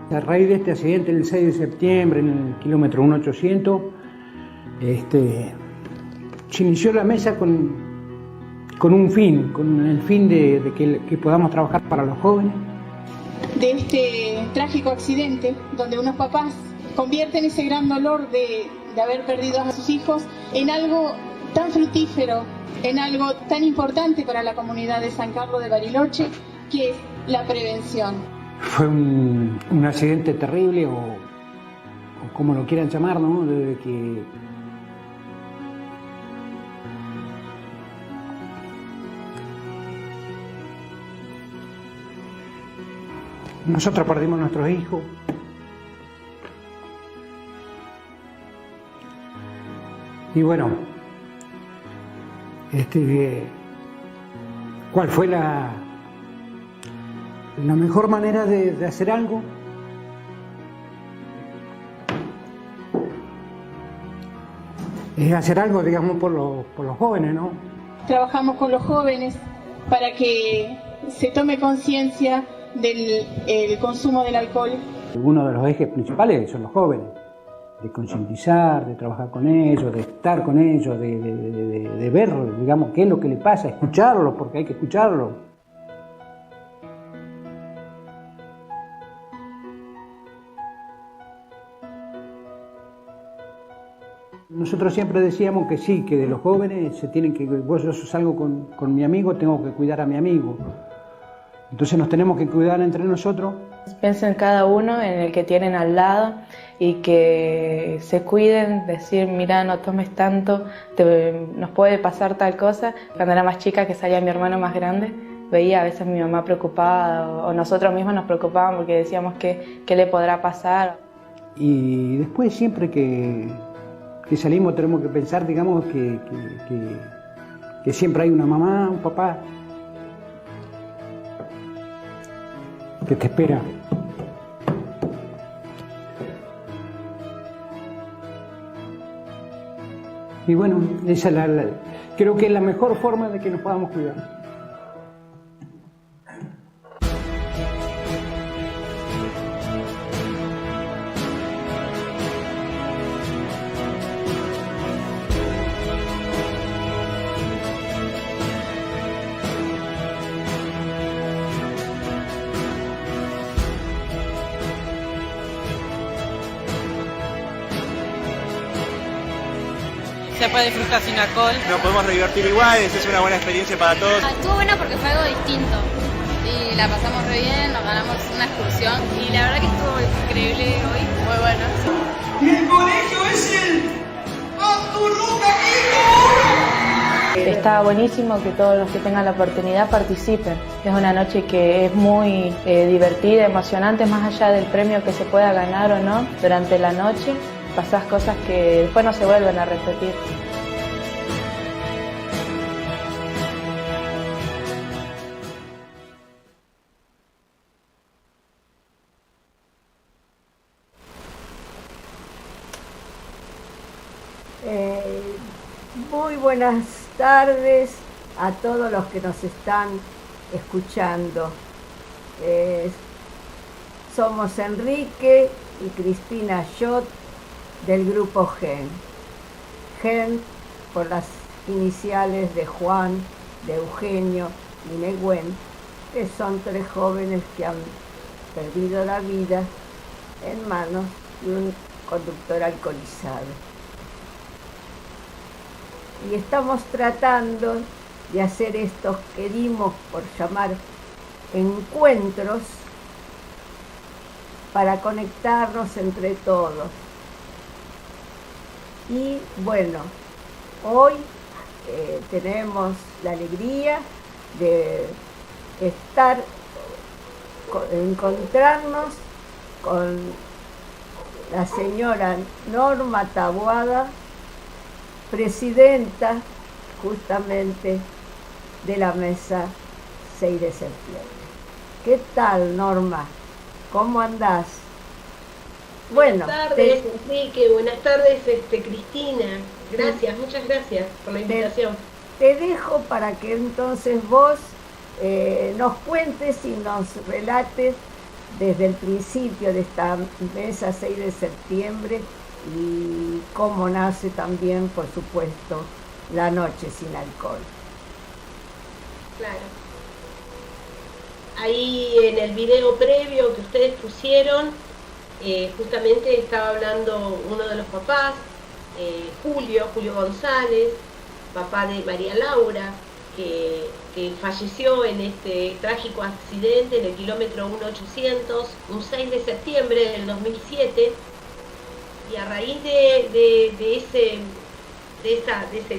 A raíz de este accidente el 6 de septiembre en el kilómetro 1800, se inició la mesa con un fin, con el fin de que podamos trabajar para los jóvenes. De este trágico accidente, donde unos papás convierten ese gran dolor de haber perdido a sus hijos en algo tan fructífero, en algo tan importante para la comunidad de San Carlos de Bariloche, que es la prevención. Fue un accidente terrible, o como lo quieran llamar, ¿no? Desde que nosotros perdimos a nuestros hijos. Y bueno, ¿cuál fue la mejor manera de hacer algo? Es hacer algo, digamos, por los jóvenes, ¿no? Trabajamos con los jóvenes para que se tome conciencia del consumo del alcohol. Uno de los ejes principales son los jóvenes, de concientizar, de trabajar con ellos, de estar con ellos, de ver, digamos, qué es lo que le pasa, escucharlos, porque hay que escucharlos. Nosotros siempre decíamos que sí, que de los jóvenes se tienen que, yo salgo con mi amigo, tengo que cuidar a mi amigo. Entonces nos tenemos que cuidar entre nosotros. Piensen cada uno en el que tienen al lado y que se cuiden, decir, mira, no tomes tanto, nos puede pasar tal cosa. Cuando era más chica, que salía mi hermano más grande, veía a veces a mi mamá preocupada o nosotros mismos nos preocupábamos porque decíamos qué le podrá pasar. Y después siempre que salimos tenemos que pensar, digamos, que siempre hay una mamá, un papá que te espera. Y bueno, esa es creo que es la mejor forma de que nos podamos cuidar. Se puede disfrutar sin alcohol. Nos podemos divertir igual, es una buena experiencia para todos. Estuvo buena porque fue algo distinto y la pasamos re bien, nos ganamos una excursión y la verdad que estuvo increíble hoy, muy bueno. Y el colegio es el Anturruca. Está buenísimo que todos los que tengan la oportunidad participen. Es una noche que es muy divertida, emocionante, más allá del premio que se pueda ganar o no durante la noche. Pasás cosas que después no se vuelven a repetir. Muy buenas tardes a todos los que nos están escuchando. Somos Enrique y Cristina Schott del grupo GEN. GEN por las iniciales de Juan, de Eugenio y Neguen, que son 3 jóvenes que han perdido la vida en manos de un conductor alcoholizado. Y estamos tratando de hacer estos que dimos por llamar encuentros para conectarnos entre todos. Y bueno, hoy tenemos la alegría de encontrarnos con la señora Norma Taboada, presidenta justamente de la mesa 6 de septiembre. ¿Qué tal, Norma? ¿Cómo andás? Buenas tardes, Enrique. Buenas tardes, Cristina. Gracias, muchas gracias por la invitación. Te dejo para que entonces vos nos cuentes y nos relates desde el principio de esta mesa 6 de septiembre y cómo nace también, por supuesto, la noche sin alcohol. Claro. Ahí en el video previo que ustedes pusieron, justamente estaba hablando uno de los papás, Julio González, papá de María Laura, que falleció en este trágico accidente en el kilómetro 1800, un 6 de septiembre del 2007, y a raíz de ese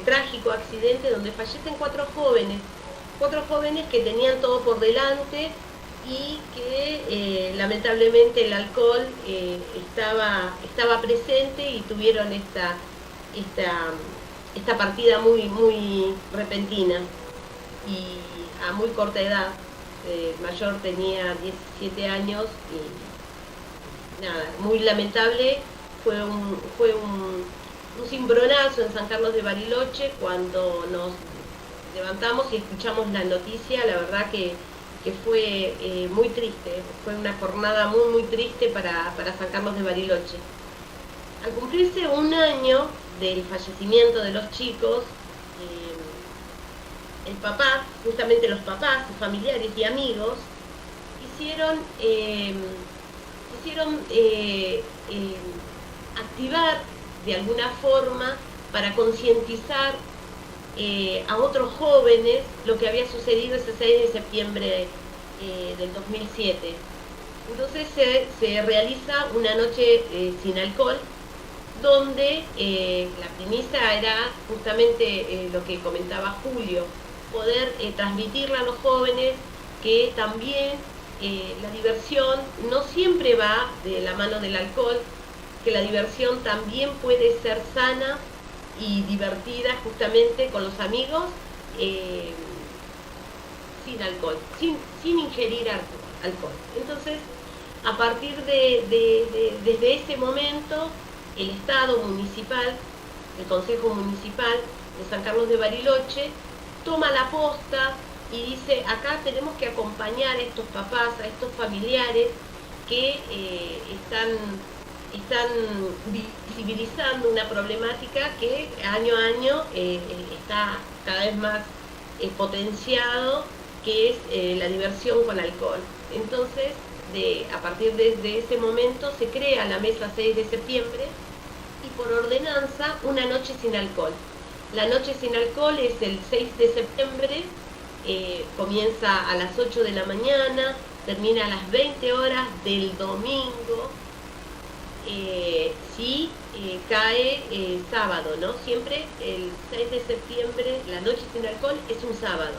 trágico accidente donde fallecen cuatro jóvenes que tenían todo por delante y que lamentablemente el alcohol estaba presente y tuvieron esta partida muy repentina y a muy corta edad. El mayor tenía 17 años y nada, muy lamentable. Fue un cimbronazo en San Carlos de Bariloche cuando nos levantamos y escuchamos la noticia. La verdad que fue muy triste, fue una jornada muy triste para San Carlos de Bariloche. Al cumplirse un año del fallecimiento de los chicos, el papá, justamente los papás, sus familiares y amigos, quisieron activar de alguna forma para concientizar a otros jóvenes lo que había sucedido ese 6 de septiembre del 2007. Entonces se realiza una noche sin alcohol, donde la premisa era justamente lo que comentaba Julio, poder transmitirle a los jóvenes que también la diversión no siempre va de la mano del alcohol, que la diversión también puede ser sana y divertida justamente con los amigos, sin alcohol, sin ingerir alcohol. Entonces, a partir desde ese momento, el Estado municipal, el Consejo Municipal de San Carlos de Bariloche, toma la posta y dice, acá tenemos que acompañar a estos papás, a estos familiares que están visibilizando una problemática que año a año está cada vez más potenciado, que es la diversión con alcohol. Entonces, a partir de ese momento se crea la mesa 6 de septiembre y por ordenanza una noche sin alcohol. La noche sin alcohol es el 6 de septiembre, comienza a las 8 de la mañana, termina a las 20 horas del domingo, si cae sábado, ¿no? Siempre el 6 de septiembre, la noche sin alcohol es un sábado.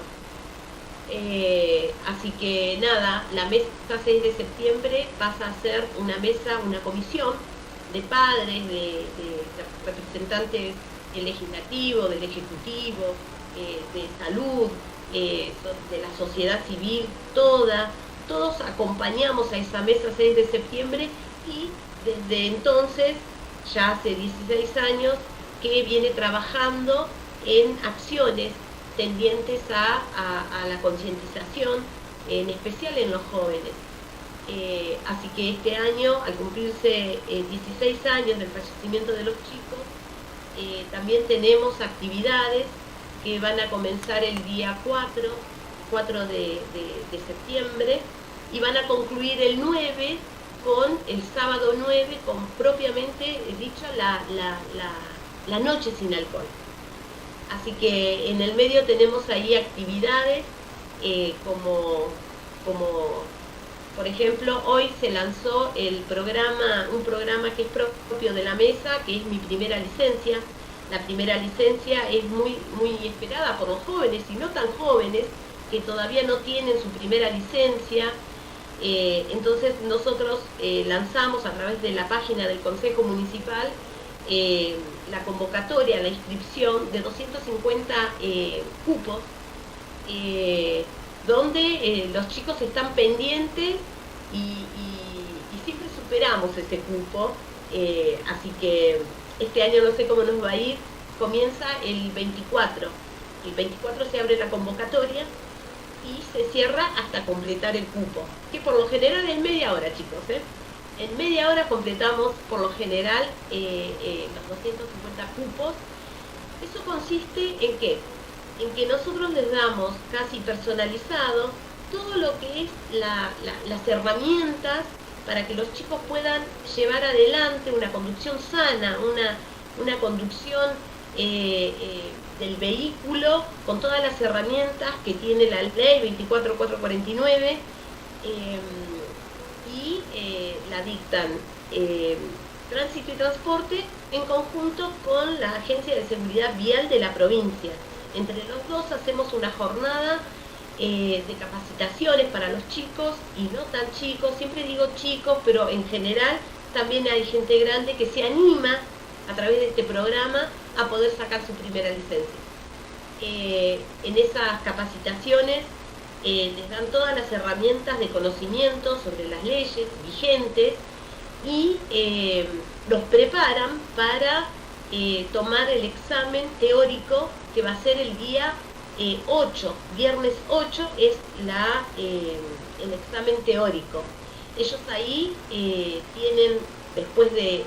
Así que nada, la mesa 6 de septiembre pasa a ser una comisión de padres, de representantes del legislativo, del ejecutivo, de salud, de la sociedad civil, todos acompañamos a esa mesa 6 de septiembre y desde entonces, ya hace 16 años, que viene trabajando en acciones tendientes a la concientización, en especial en los jóvenes. Así que este año, al cumplirse 16 años del fallecimiento de los chicos, también tenemos actividades que van a comenzar el día 4 de septiembre y van a concluir el 9 con el sábado 9, con propiamente dicho la noche sin alcohol. Así que en el medio tenemos ahí actividades como por ejemplo, hoy se lanzó un programa que es propio de la mesa, que es Mi Primera Licencia. La primera licencia es muy esperada por los jóvenes y no tan jóvenes que todavía no tienen su primera licencia. Entonces nosotros lanzamos a través de la página del Consejo Municipal la convocatoria, la inscripción de 250 cupos, donde los chicos están pendientes y siempre superamos ese cupo, así que este año no sé cómo nos va a ir, comienza el 24 se abre la convocatoria y se cierra hasta completar el cupo, que por lo general es media hora, chicos, En media hora completamos por lo general los 250 cupos. Eso consiste en ¿qué? En que nosotros les damos casi personalizado todo lo que es las herramientas para que los chicos puedan llevar adelante una conducción sana, una conducción del vehículo con todas las herramientas que tiene la ley 24449 y la dictan Tránsito y Transporte en conjunto con la Agencia de Seguridad Vial de la provincia. Entre los dos hacemos una jornada de capacitaciones para los chicos y no tan chicos, siempre digo chicos, pero en general también hay gente grande que se anima a través de este programa a poder sacar su primera licencia. En esas capacitaciones les dan todas las herramientas de conocimiento sobre las leyes vigentes y los preparan para tomar el examen teórico que va a ser el día 8, viernes 8 es el examen teórico. Ellos ahí tienen, después de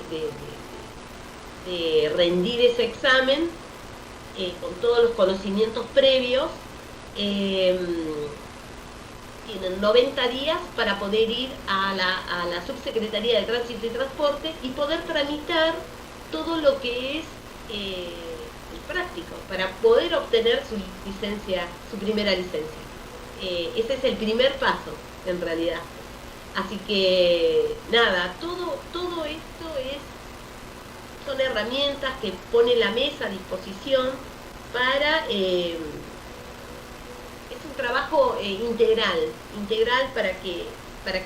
rendir ese examen, con todos los conocimientos previos, tienen 90 días para poder ir a la Subsecretaría de Tránsito y Transporte y poder tramitar todo lo que es el práctico, para poder obtener su licencia, su primera licencia. Ese es el primer paso, en realidad. Así que, nada, todo esto son herramientas que pone la mesa a disposición para... es un trabajo integral para que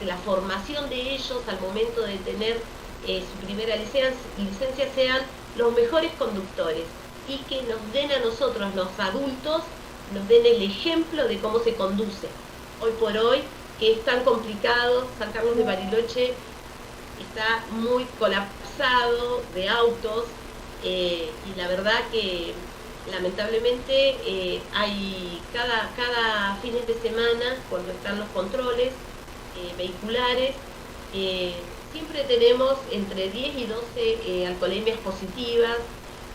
la formación de ellos al momento de tener su primera licencia sean los mejores conductores y que nos den a nosotros, los adultos, nos den el ejemplo de cómo se conduce. Hoy por hoy, que es tan complicado, San Carlos de Bariloche está muy colapsado de autos y la verdad que lamentablemente hay cada fines de semana, cuando están los controles vehiculares, siempre tenemos entre 10 y 12 alcoholemias positivas,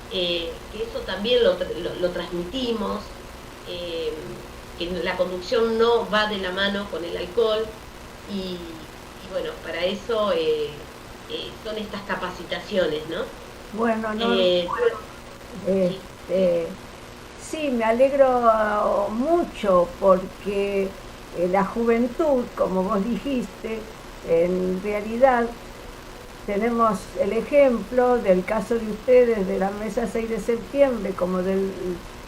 que eso también lo transmitimos, que la conducción no va de la mano con el alcohol y bueno, para eso son estas capacitaciones, ¿no? Bueno, sí, me alegro mucho porque la juventud, como vos dijiste, en realidad tenemos el ejemplo del caso de ustedes, de la Mesa 6 de septiembre, como del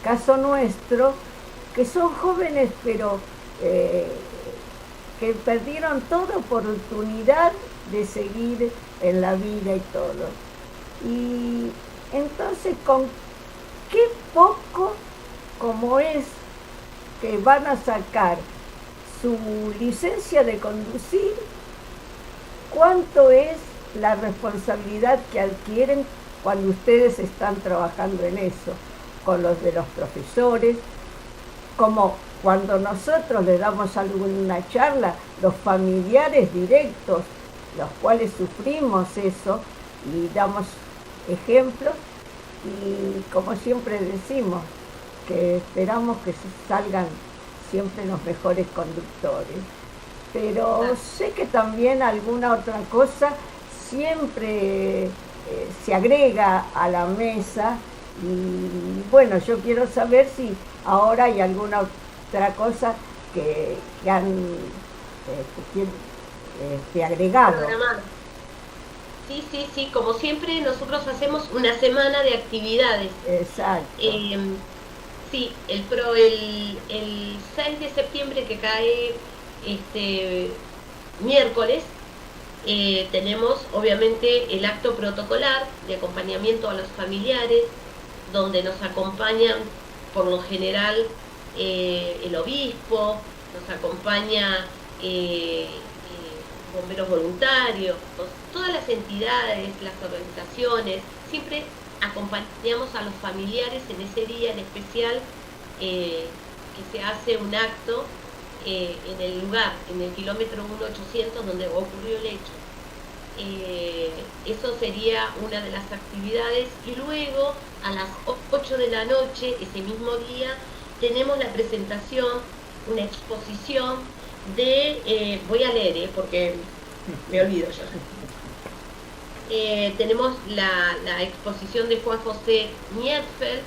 caso nuestro, que son jóvenes pero que perdieron toda oportunidad de seguir en la vida y todo. Y entonces, con qué poco como es que van a sacar su licencia de conducir, cuánto es la responsabilidad que adquieren cuando ustedes están trabajando en eso, con los de los profesores, como cuando nosotros le damos alguna charla, los familiares directos, los cuales sufrimos eso y damos ejemplos, y como siempre decimos, que esperamos que salgan siempre los mejores conductores. Pero sé que también alguna otra cosa siempre se agrega a la mesa y bueno, yo quiero saber si ahora hay alguna otra cosa que han agregado. Sí, como siempre nosotros hacemos una semana de actividades. Exacto. Sí, el 6 de septiembre que cae miércoles, tenemos obviamente el acto protocolar de acompañamiento a los familiares, donde nos acompañan por lo general el obispo, nos acompaña bomberos voluntarios, todas las entidades, las organizaciones, siempre acompañamos a los familiares en ese día en especial, que se hace un acto en el lugar, en el kilómetro 1800 donde ocurrió el hecho. Eso sería una de las actividades, y luego a las 8 de la noche, ese mismo día, tenemos la presentación, una exposición de, voy a leer porque me olvido yo. Tenemos la exposición de Juan José Nietfeld,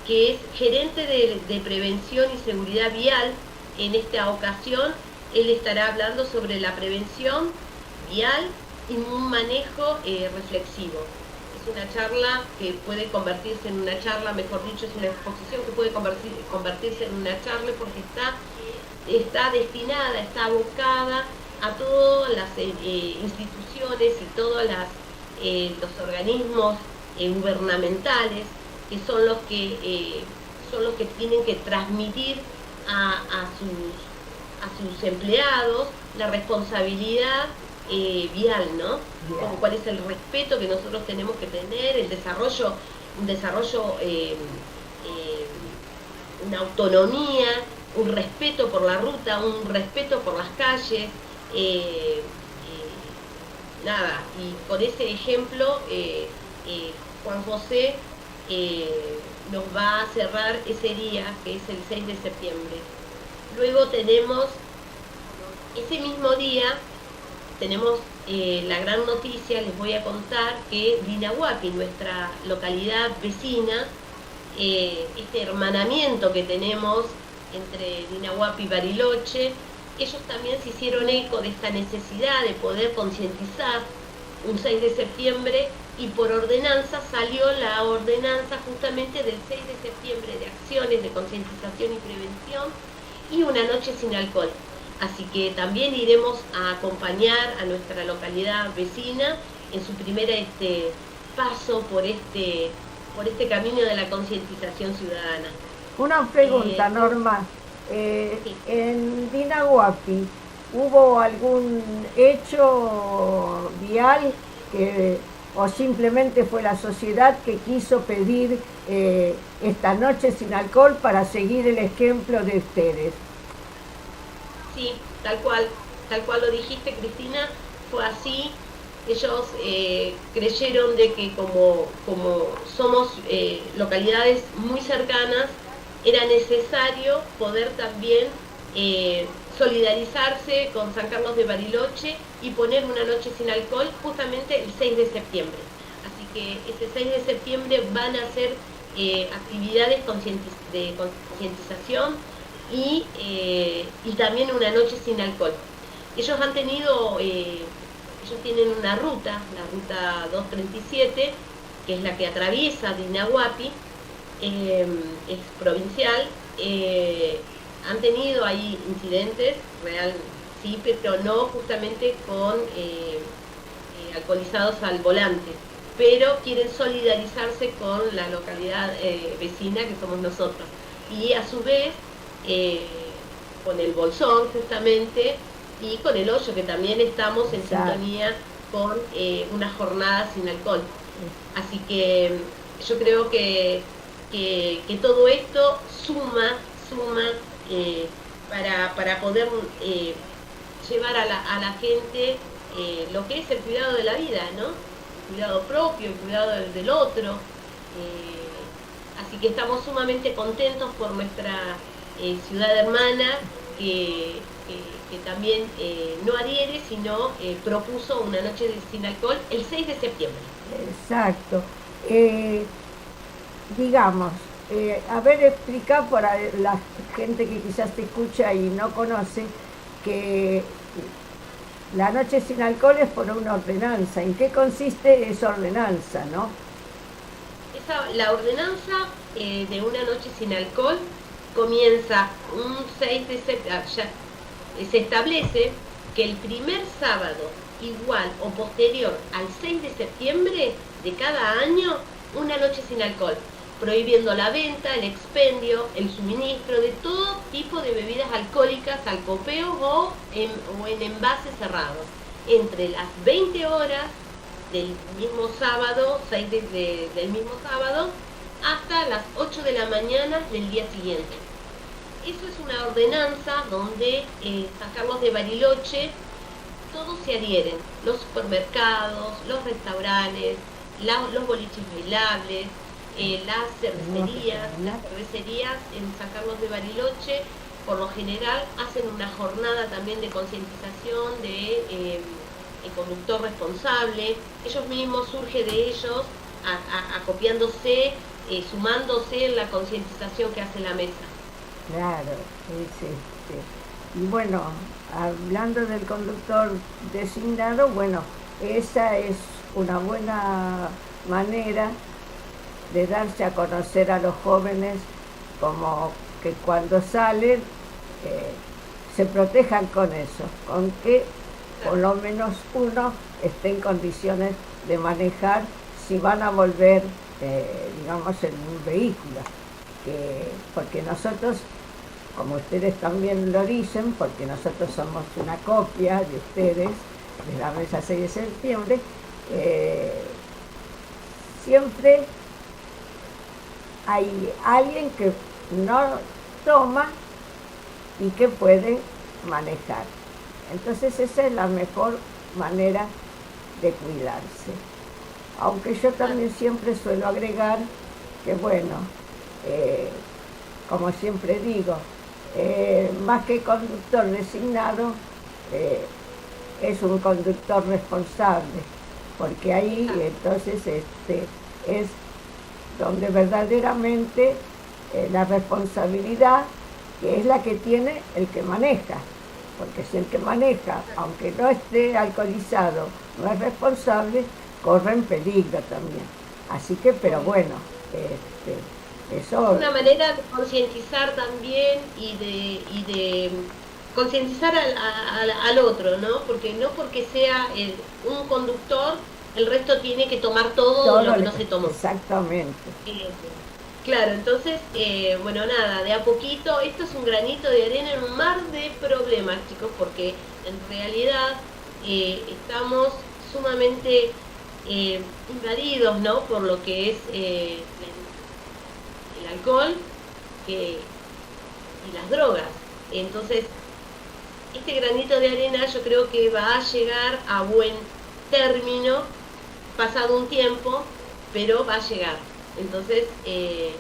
que es gerente de prevención y seguridad vial. En esta ocasión él estará hablando sobre la prevención vial y un manejo reflexivo. Es una charla que puede convertirse en una charla, mejor dicho, es una exposición que puede convertirse en una charla porque está destinada, está abocada a todas las instituciones y todos los organismos gubernamentales, que son los que tienen que transmitir a sus empleados la responsabilidad vial, ¿no? Como cuál es el respeto que nosotros tenemos que tener, un desarrollo, una autonomía, un respeto por la ruta, un respeto por las calles, nada, y con ese ejemplo Juan José nos va a cerrar ese día, que es el 6 de septiembre. Luego tenemos, ese mismo día, tenemos la gran noticia, les voy a contar que Dinahuapi, nuestra localidad vecina, este hermanamiento que tenemos entre Dinahuapi y Bariloche, ellos también se hicieron eco de esta necesidad de poder concientizar un 6 de septiembre, y por ordenanza salió la ordenanza justamente del 6 de septiembre de acciones de concientización y prevención y una noche sin alcohol. Así que también iremos a acompañar a nuestra localidad vecina en su primer paso por este camino de la concientización ciudadana. Una pregunta, Norma. Sí. En Dinahuapi, ¿hubo algún hecho vial o simplemente fue la sociedad que quiso pedir esta noche sin alcohol para seguir el ejemplo de ustedes? Sí, tal cual lo dijiste, Cristina, fue así. Ellos creyeron de que como somos localidades muy cercanas, era necesario poder también solidarizarse con San Carlos de Bariloche y poner una noche sin alcohol justamente el 6 de septiembre. Así que ese 6 de septiembre van a hacer actividades de concientización y también una noche sin alcohol. Ellos han tenido, ellos tienen una ruta, la ruta 237, que es la que atraviesa Dinahuapi, es provincial. Han tenido ahí incidentes, sí, pero no justamente con alcoholizados al volante, pero quieren solidarizarse con la localidad vecina que somos nosotros, y a su vez con el Bolsón justamente y con el Hoyo, que también estamos en sintonía con una jornada sin alcohol. Así que yo creo que todo esto suma para poder llevar a la gente lo que es el cuidado de la vida, ¿no? El cuidado propio, el cuidado del otro. Así que estamos sumamente contentos por nuestra ciudad hermana que también no adhiere, sino propuso una noche sin alcohol el 6 de septiembre. Exacto. Digamos, a ver, explica para la gente que quizás te escucha y no conoce que la noche sin alcohol es por una ordenanza. ¿En qué consiste esa ordenanza, no? La ordenanza de una noche sin alcohol comienza un 6 de septiembre. Se establece que el primer sábado igual o posterior al 6 de septiembre de cada año, una noche sin alcohol, prohibiendo la venta, el expendio, el suministro de todo tipo de bebidas alcohólicas al copeo o en envases cerrados, entre las 20 horas del mismo sábado, 6 del mismo sábado, hasta las 8 de la mañana del día siguiente. eso es una ordenanza donde San Carlos de Bariloche todos se adhieren, los supermercados, los restaurantes, los boliches bailables, las cervecerías en San Carlos de Bariloche, por lo general hacen una jornada también de concientización de el conductor responsable. Ellos mismos, surge de ellos, acopiándose, sumándose en la concientización que hace la mesa. Claro, y bueno, hablando del conductor designado, bueno, esa es una buena manera de darse a conocer a los jóvenes, como que cuando salen se protejan con eso, con que por lo menos uno esté en condiciones de manejar si van a volver, digamos, en un vehículo. Porque nosotros, como ustedes también lo dicen, porque nosotros somos una copia de ustedes, de la Mesa 6 de septiembre, siempre hay alguien que no toma y que puede manejar. Entonces esa es la mejor manera de cuidarse. Aunque yo también siempre suelo agregar que, bueno, como siempre digo, más que conductor designado, es un conductor responsable, porque ahí entonces es donde verdaderamente la responsabilidad, que es la que tiene el que maneja, porque si el que maneja, aunque no esté alcoholizado, no es responsable, corre en peligro también. Así que, pero bueno, eso... Es una manera de concientizar también y de concientizar al otro, ¿no? Porque no porque sea un conductor, el resto tiene que tomar todo lo que no se tomó. Exactamente. Claro, entonces, bueno, nada, de a poquito, esto es un granito de arena en un mar de problemas, chicos, porque en realidad estamos sumamente invadidos, ¿no? Por lo que es el alcohol y las drogas. Entonces, este granito de arena yo creo que va a llegar a buen término, pasado un tiempo, pero va a llegar. Entonces, el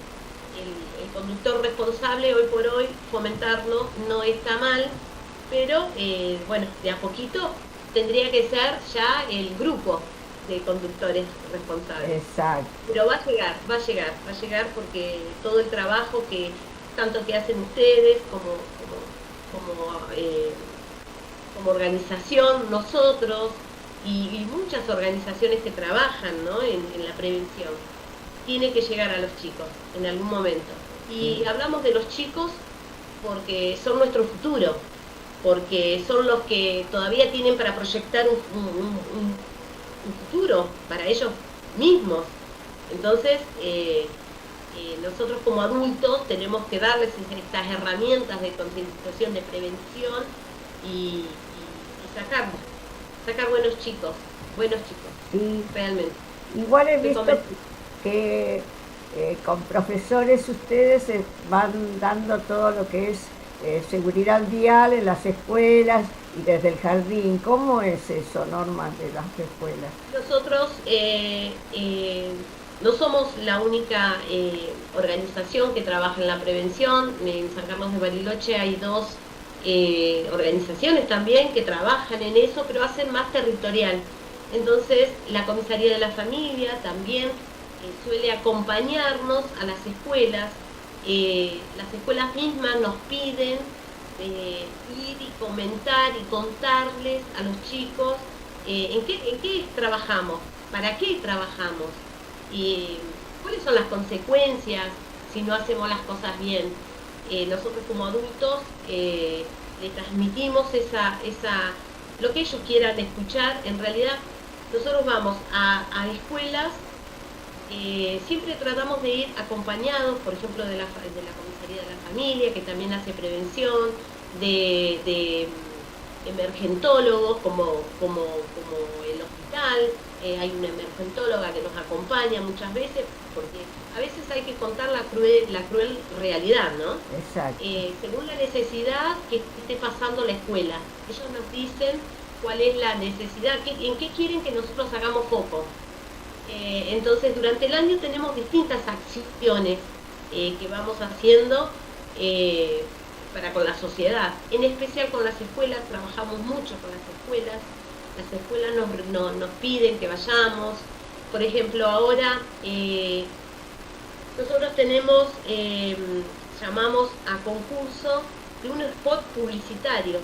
conductor responsable, hoy por hoy, fomentarlo no está mal, pero bueno, de a poquito tendría que ser ya el grupo de conductres responsables. Exacto. Pero va a llegar porque todo el trabajo que tanto que hacen ustedes como organización, nosotros y muchas organizaciones que trabajan, ¿no? en la prevención, tiene que llegar a los chicos en algún momento. Y hablamos de los chicos porque son nuestro futuro, porque son los que todavía tienen para proyectar un futuro para ellos mismos. Entonces, nosotros como adultos tenemos que darles estas herramientas de concientización, de prevención y sacar buenos chicos, sí. Realmente. Igual he visto que con profesores ustedes van dando todo lo que es seguridad vial en las escuelas y desde el jardín. ¿Cómo es eso, Norma, de las escuelas? Nosotros no somos la única organización que trabaja en la prevención. En San Carlos de Bariloche hay dos organizaciones también que trabajan en eso, pero hacen más territorial. Entonces, la Comisaría de la Familia también suele acompañarnos a las escuelas. Las escuelas mismas nos piden ir y comentar y contarles a los chicos en qué trabajamos, para qué trabajamos y cuáles son las consecuencias si no hacemos las cosas bien. Nosotros como adultos le transmitimos lo que ellos quieran escuchar. En realidad nosotros vamos a escuelas, siempre tratamos de ir acompañados, por ejemplo, de la Comisaría de la Familia, que también hace prevención, de emergentólogos como el hospital, hay una emergentóloga que nos acompaña muchas veces, porque a veces hay que contar la cruel realidad, ¿no? Exacto. Según la necesidad que esté pasando la escuela. Ellos nos dicen cuál es la necesidad, en qué quieren que nosotros hagamos foco. Entonces, durante el año tenemos distintas acciones que vamos haciendo para con la sociedad, en especial con las escuelas. Trabajamos mucho con las escuelas. Las escuelas nos piden que vayamos. Por ejemplo, ahora nosotros tenemos, llamamos a concurso de un spot publicitario,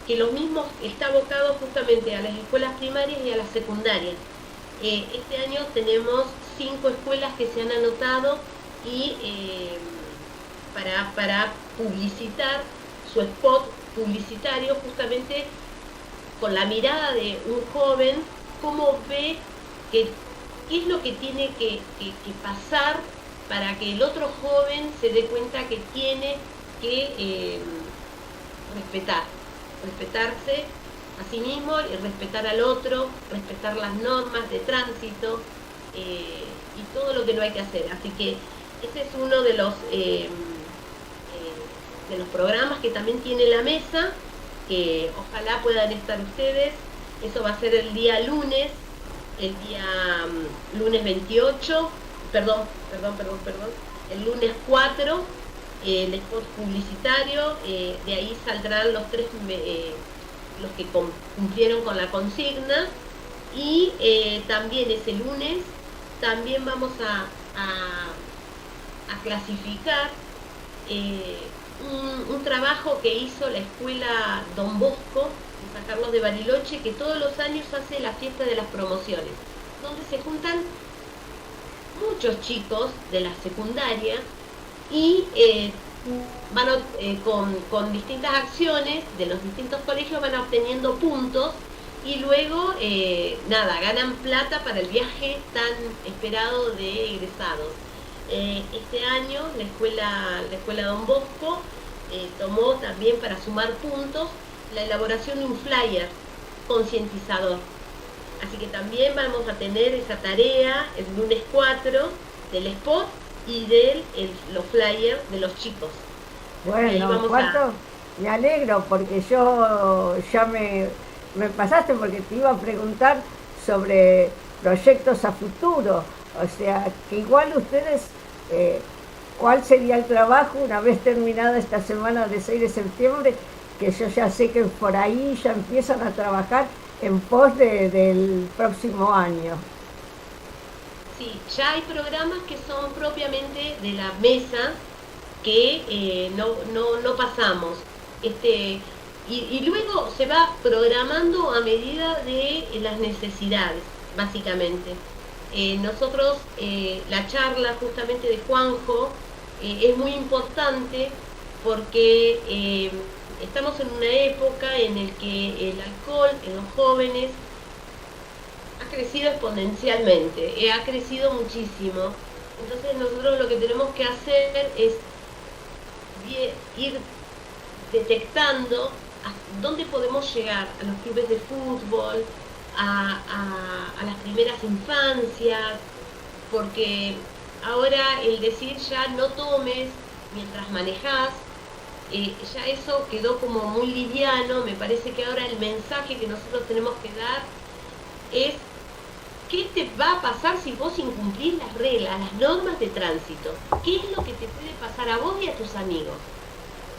que lo mismo está abocado justamente a las escuelas primarias y a las secundarias. Este año tenemos 5 escuelas que se han anotado y para publicitar su spot publicitario, justamente con la mirada de un joven, cómo ve qué es lo que tiene que pasar para que el otro joven se dé cuenta que tiene que respetarse a sí mismo y respetar al otro, respetar las normas de tránsito y todo lo que no hay que hacer. Así que ese es uno de los programas que también tiene la mesa, que ojalá puedan estar ustedes. Eso va a ser el día lunes, lunes 28, el lunes 4, el spot publicitario, de ahí saldrán los 3 los que cumplieron con la consigna, y también ese lunes también vamos a clasificar un trabajo que hizo la escuela Don Bosco de San Carlos de Bariloche, que todos los años hace la fiesta de las promociones, donde se juntan muchos chicos de la secundaria y van con distintas acciones de los distintos colegios, van obteniendo puntos y luego ganan plata para el viaje tan esperado de egresados. Este año la escuela Don Bosco tomó también, para sumar puntos, la elaboración de un flyer concientizador. Así que también vamos a tener esa tarea el lunes 4 del spot y los flyers de los chicos. Bueno, me alegro, porque yo ya me pasaste, porque te iba a preguntar sobre proyectos a futuro. O sea, que igual ustedes, ¿cuál sería el trabajo una vez terminada esta semana de 6 de septiembre? Que yo ya sé que por ahí ya empiezan a trabajar en pos del próximo año. Sí, ya hay programas que son propiamente de la mesa que no pasamos. Y luego se va programando a medida de las necesidades, básicamente. Nosotros, la charla justamente de Juanjo es muy importante, porque estamos en una época en la que el alcohol en los jóvenes ha crecido exponencialmente, ha crecido muchísimo. Entonces nosotros lo que tenemos que hacer es ir detectando a dónde podemos llegar, a los clubes de fútbol, a las primeras infancias, porque ahora el decir ya no tomes mientras manejás, ya eso quedó como muy liviano. Me parece que ahora el mensaje que nosotros tenemos que dar es: ¿qué te va a pasar si vos incumplís las reglas, las normas de tránsito? ¿Qué es lo que te puede pasar a vos y a tus amigos?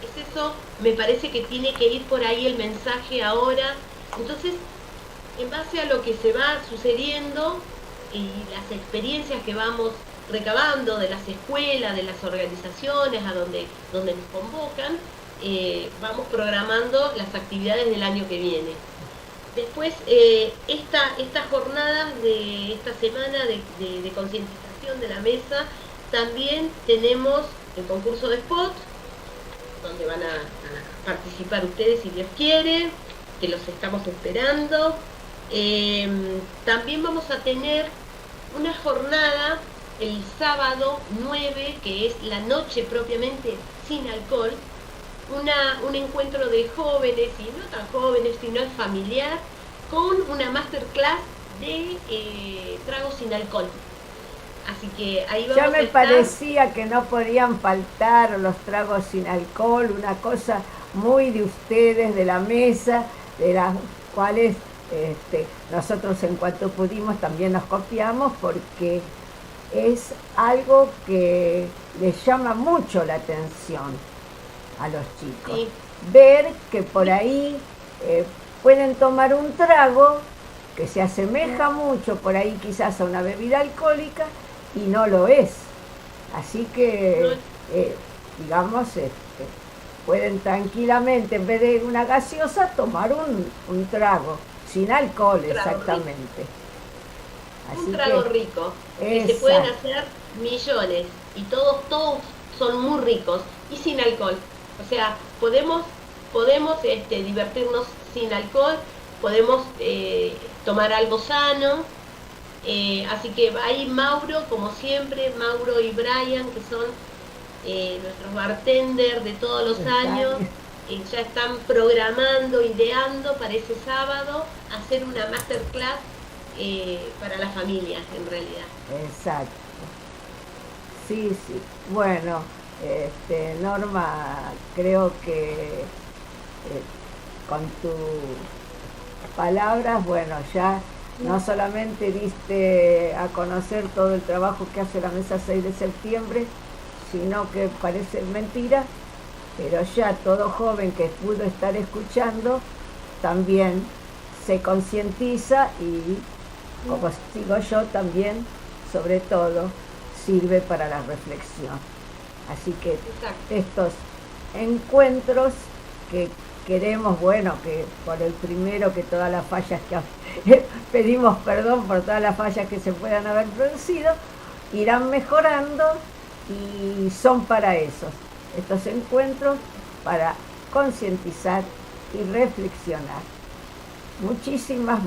Es eso, me parece que tiene que ir por ahí el mensaje ahora. Entonces, en base a lo que se va sucediendo y las experiencias que vamos recabando de las escuelas, de las organizaciones a donde nos convocan, vamos programando las actividades del año que viene. Después, estas jornadas de esta semana de concientización de la mesa, también tenemos el concurso de spot, donde van a participar ustedes si Dios quiere, que los estamos esperando. También vamos a tener una jornada el sábado 9, que es la noche propiamente sin alcohol, un encuentro de jóvenes y no tan jóvenes, sino familiar, con una masterclass de tragos sin alcohol. Así que ahí vamos Ya a me estar. parecía que no podían faltar los tragos sin alcohol, una cosa muy de ustedes, de la mesa, de las cuales nosotros en cuanto pudimos también nos copiamos, porque es algo que les llama mucho la atención a los chicos. Sí. Ver que por ahí pueden tomar un trago que se asemeja mucho por ahí quizás a una bebida alcohólica y no lo es. Así que, digamos, pueden tranquilamente, en vez de una gaseosa, tomar un trago, sin alcohol, Un trago exactamente. Un trago rico, que se pueden hacer millones, y todos son muy ricos, y sin alcohol. O sea, podemos divertirnos sin alcohol, podemos tomar algo sano. Así que ahí Mauro, como siempre, Mauro y Brian, que son nuestros bartenders de todos los años, ya están programando, ideando para ese sábado hacer una masterclass para las familias, en realidad. Exacto. Sí, sí. Bueno, Norma, creo que con tus palabras, bueno, ya no solamente diste a conocer todo el trabajo que hace la Mesa 6 de septiembre, sino que parece mentira, pero ya todo joven que pudo estar escuchando también se concientiza y, como digo yo, también, sobre todo, sirve para la reflexión. Así que estos encuentros que queremos, bueno, que por el primero, que todas las fallas que pedimos perdón por todas las fallas que se puedan haber producido, irán mejorando, y son para eso, estos encuentros, para concientizar y reflexionar. Muchísimas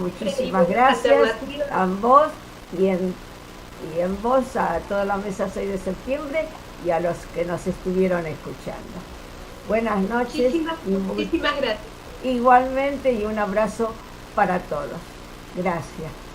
gracias a vos y en vos, a toda la Mesa 6 de septiembre y a los que nos estuvieron escuchando. Buenas noches. Muchísimas gracias. Igualmente, y un abrazo para todos. Gracias.